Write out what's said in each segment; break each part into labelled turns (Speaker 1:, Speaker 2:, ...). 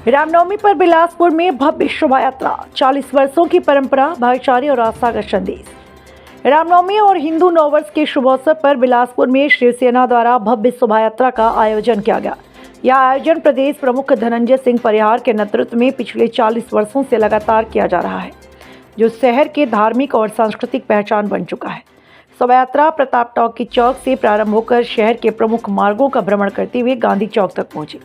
Speaker 1: रामनवमी पर बिलासपुर में भव्य शोभा यात्रा, 40 वर्षों की परंपरा, भाईचारे और आस्था का संदेश। रामनवमी और हिंदू नववर्ष के शुभ अवसर पर बिलासपुर में शिवसेना द्वारा भव्य शोभा यात्रा का आयोजन किया गया। यह आयोजन प्रदेश प्रमुख धनंजय सिंह परिहार के नेतृत्व में पिछले 40 वर्षों से लगातार किया जा रहा है, जो शहर के धार्मिक और सांस्कृतिक पहचान बन चुका है। शोभा यात्रा प्रताप टॉकी चौक से प्रारंभ होकर शहर के प्रमुख मार्गों का भ्रमण करते हुए गांधी चौक तक पहुंची।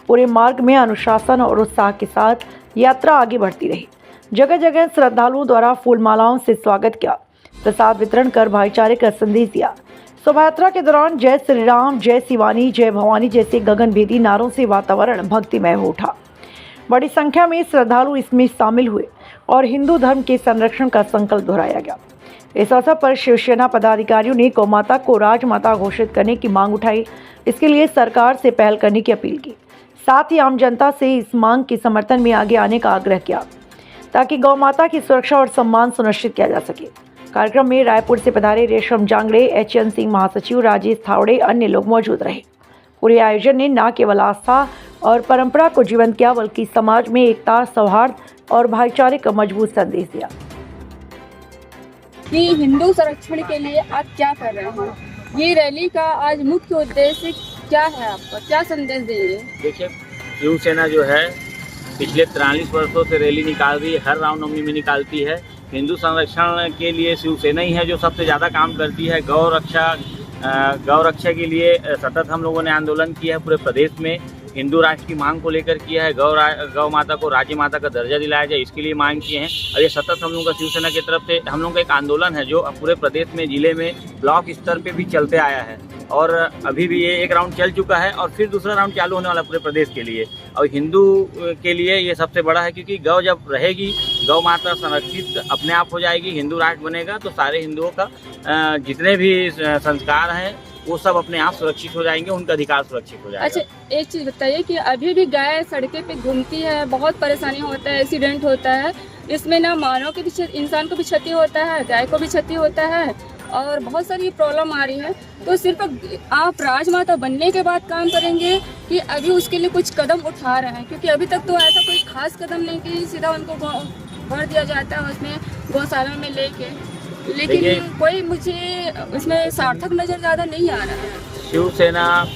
Speaker 1: पूरे मार्ग में अनुशासन और उत्साह के साथ यात्रा आगे बढ़ती रही। जगह जगह श्रद्धालुओं द्वारा फूल मालाओं से स्वागत किया, प्रसाद वितरण कर भाईचारे का संदेश दिया। शोभा यात्रा के दौरान जय श्री राम, जय शिवानी, जय भवानी जैसे गगनभेदी नारों से वातावरण भक्तिमय हो उठा। बड़ी संख्या में श्रद्धालु इसमें शामिल हुए और हिंदू धर्म के संरक्षण का संकल्प दोहराया गया। इस अवसर पर शिवसेना पदाधिकारियों ने गौ माता को राजमाता घोषित करने की मांग उठाई। इसके लिए सरकार से पहल करने की अपील की। साथ ही आम जनता से इस मांग के समर्थन में आगे आने का आग्रह किया, ताकि गौ माता की सुरक्षा और सम्मान सुनिश्चित किया जा सके। कार्यक्रम में रायपुर से पधारे रेशम जांगड़े, एचएन सिंह महासचिव राजेश थावड़े, अन्य लोग मौजूद रहे। पूरे आयोजन ने न केवल आस्था और परंपरा को जीवंत किया, बल्कि समाज में एकता, सौहार्द और भाईचारे का मजबूत संदेश दिया।
Speaker 2: कि हिंदू संरक्षण के लिए आप क्या कर रहे हैं? ये रैली का आज मुख्य उद्देश्य क्या है? आपका क्या संदेश देंगे?
Speaker 3: देखिए, शिवसेना जो है पिछले 43 वर्षों से रैली निकाल रही है, हर रामनवमी में निकालती है। हिंदू संरक्षण के लिए शिवसेना ही है जो सबसे ज़्यादा काम करती है। गौ रक्षा के लिए सतत हम लोगों ने आंदोलन किया है, पूरे प्रदेश में हिंदू राष्ट्र की मांग को लेकर किया है। गौ माता को राज्य माता का दर्जा दिलाया जाए, इसके लिए मांग किए हैं। और ये सतत हम लोगों का शिवसेना की तरफ से हम लोगों का एक आंदोलन है जो पूरे प्रदेश में, जिले में, ब्लॉक स्तर पे भी चलते आया है। और अभी भी ये एक राउंड चल चुका है और फिर दूसरा राउंड चालू होने वाला पूरे प्रदेश के लिए। और हिंदू के लिए ये सबसे बड़ा है, क्योंकि गौ जब रहेगी, गौ माता संरक्षित अपने आप हो जाएगी, हिंदू राष्ट्र बनेगा, तो सारे हिंदुओं का जितने भी संस्कार हैं वो सब अपने आप सुरक्षित हो जाएंगे, उनका अधिकार सुरक्षित हो जाएगा।
Speaker 2: अच्छा, एक चीज़ बताइए कि अभी भी गाय सड़कें पे घूमती है, बहुत परेशानी होता है, एक्सीडेंट होता है। इसमें ना मानव के भी, इंसान को भी क्षति होता है, गाय को भी क्षति होता है और बहुत सारी प्रॉब्लम आ रही है। तो सिर्फ आप राजमाता बनने के बाद काम करेंगे कि अभी उसके लिए कुछ कदम उठा रहे हैं? क्योंकि अभी तक तो ऐसा कोई खास कदम नहीं कि सीधा उनको भर दिया जाता है उसमें गौशाला में लेके, लेकिन कोई मुझे उसमें सार्थक नज़र ज़्यादा नहीं आ रहा है।
Speaker 3: शिवसेना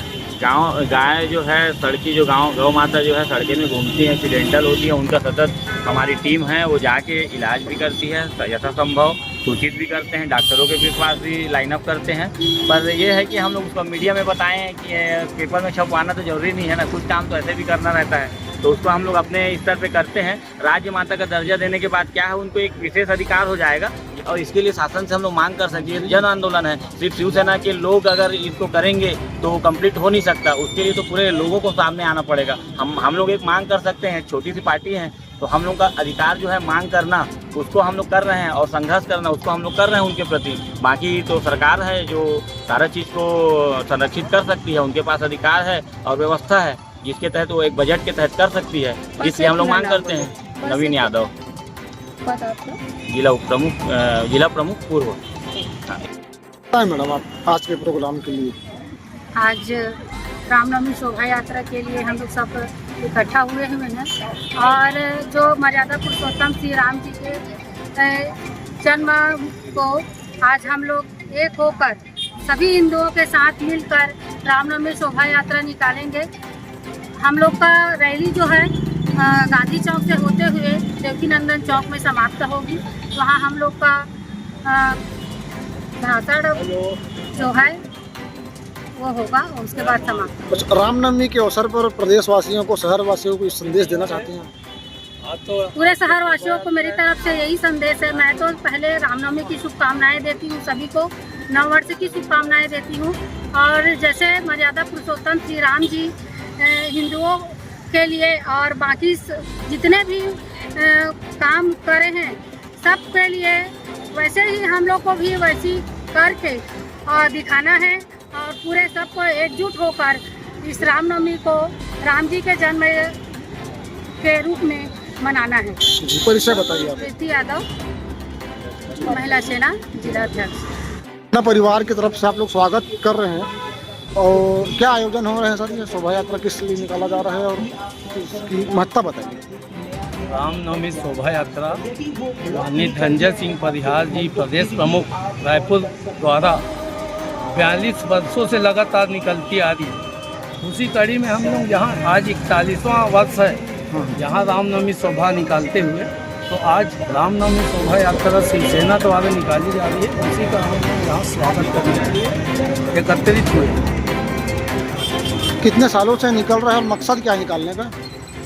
Speaker 3: गाय जो है सड़की, जो गौ माता जो है सड़कें में घूमती है, एक्सीडेंटल होती है, उनका सतत हमारी टीम है वो जाके इलाज भी करती है, यथासंभव सूचित भी करते हैं, डॉक्टरों के पास भी लाइन अप करते हैं। पर ये है कि हम लोग उसको मीडिया में बताएं कि पेपर में छपवाना तो जरूरी नहीं है ना, कुछ काम तो ऐसे भी करना रहता है, तो उसको हम लोग अपने स्तर पे करते हैं। राज्य माता का दर्जा देने के बाद क्या है, उनको एक विशेष अधिकार हो जाएगा और इसके लिए शासन से हम लोग मांग कर सकते हैं। जन आंदोलन है, सिर्फ शिवसेना के लोग अगर इसको करेंगे तो कंप्लीट हो नहीं सकता, उसके लिए तो पूरे लोगों को सामने आना पड़ेगा। हम लोग एक मांग कर सकते हैं, छोटी सी पार्टी है तो हम लोग का अधिकार जो है मांग करना, उसको हम लोग कर रहे हैं, और संघर्ष करना उसको हम लोग कर रहे हैं उनके प्रति। बाकी तो सरकार है जो सारा चीज़ को संरक्षित कर सकती है, उनके पास अधिकार है और व्यवस्था है जिसके तहत वो एक बजट के तहत कर सकती है, जिससे हम लोग मांग करते हैं। नवीन यादव, जिला प्रमुख पूर्व।
Speaker 4: मैडम, आप आज के प्रोग्राम के लिए?
Speaker 5: आज रामनवमी शोभा यात्रा के लिए हम लोग सब इकट्ठा हुए हैं और जो मर्यादा पुरुषोत्तम श्री राम जी के जन्म को आज हम लोग एक होकर सभी हिंदुओं के साथ मिलकर रामनवमी शोभा यात्रा निकालेंगे। हम लोग का रैली जो है गांधी चौक से होते हुए देवकी नंदन चौक में समाप्त होगी। वहाँ हम लोग का भाषण जो है वो होगा और उसके बाद समाप्त।
Speaker 4: रामनवमी के अवसर पर प्रदेशवासियों को, शहरवासियों को संदेश देना चाहते हैं?
Speaker 5: पूरे शहरवासियों को मेरी तरफ से यही संदेश है। मैं तो पहले रामनवमी की शुभकामनाएं देती हूँ, सभी को नववर्ष की शुभकामनाएं देती हूँ। और जैसे मर्यादा पुरुषोत्तम श्री राम जी हिंदुओं के लिए और बाकी जितने भी काम करे हैं सब के लिए, वैसे ही हम लोग को भी वैसी करके और दिखाना है और पूरे सबको एकजुट होकर इस रामनवमी को राम जी के जन्म के रूप में मनाना है।
Speaker 4: परिचय बताइए आप।
Speaker 5: प्रीति यादव, महिला सेना जिला अध्यक्ष।
Speaker 4: अपना परिवार की तरफ से आप लोग स्वागत कर रहे हैं, और क्या आयोजन हो रहे हैं सर? ये शोभा यात्रा किस लिए निकाला जा रहा है और इसकी महत्ता बताइए।
Speaker 6: रामनवमी शोभा यात्रा माननीय धनंजय सिंह परिहार जी प्रदेश प्रमुख रायपुर द्वारा 42 वर्षों से लगातार निकलती आ रही है। उसी कड़ी में हम लोग यहाँ आज 41वां वर्ष है यहाँ रामनवमी शोभा निकालते हुए, तो आज रामनवमी शोभा यात्रा शिवसेना द्वारा निकाली जा रही है। उसी का हम लोग यहाँ स्वागत करने के लिए एकत्रित हुए।
Speaker 4: कितने सालों से निकल रहा है और मकसद क्या है निकालने का?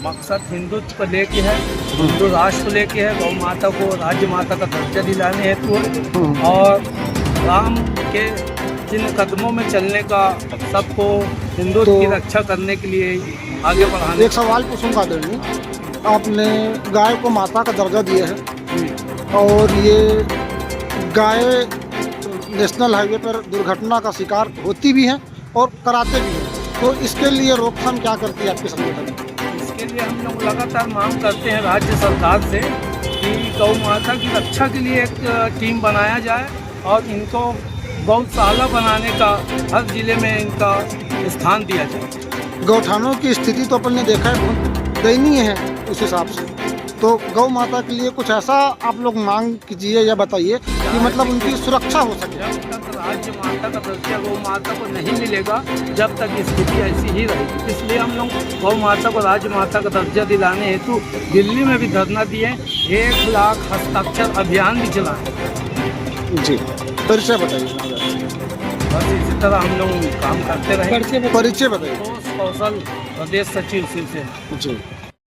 Speaker 6: मकसद हिंदुत्व को लेके है, हिंदू राष्ट्र को लेके है, गौ माता को राज्य माता का दर्जा दिलाने हेतु है और राम के जिन कदमों में चलने का, सबको हिंदुत्व की रक्षा करने के लिए आगे बढ़ाने।
Speaker 4: एक सवाल पूछूंगा आदरणीय, आपने गाय को माता का दर्जा दिया है और ये गाय नेशनल हाईवे पर दुर्घटना का शिकार होती भी हैं और कराते भी हैं, तो इसके लिए रोकथाम क्या करती है आपके संगठन?
Speaker 6: इसके लिए हम लोग लगातार मांग करते हैं राज्य सरकार से कि गौ माता की रक्षा के लिए एक टीम बनाया जाए और इनको गौशाला बनाने का हर जिले में इनका स्थान दिया जाए।
Speaker 4: गौठानों की स्थिति तो अपन ने देखा है बहुत दयनीय है उस हिसाब से, तो गौ माता के लिए कुछ ऐसा आप लोग मांग कीजिए या बताइए कि मतलब उनकी सुरक्षा हो सके।
Speaker 6: जब तक राज्य माता का दर्जा गौ माता को नहीं मिलेगा, जब तक स्थिति ऐसी ही रहेगी। इसलिए हम लोग गौ माता को राज्य माता का दर्जा दिलाने हेतु दिल्ली में भी धरना दिए, 1 लाख हस्ताक्षर अभियान भी चलाए।
Speaker 4: जी, परिचय बताइए।
Speaker 6: बस इसी तरह हम लोग काम करते रहे।
Speaker 4: परिचय बताइए।
Speaker 6: कौशल प्रदेश सचिव शिवसेना।
Speaker 4: जी।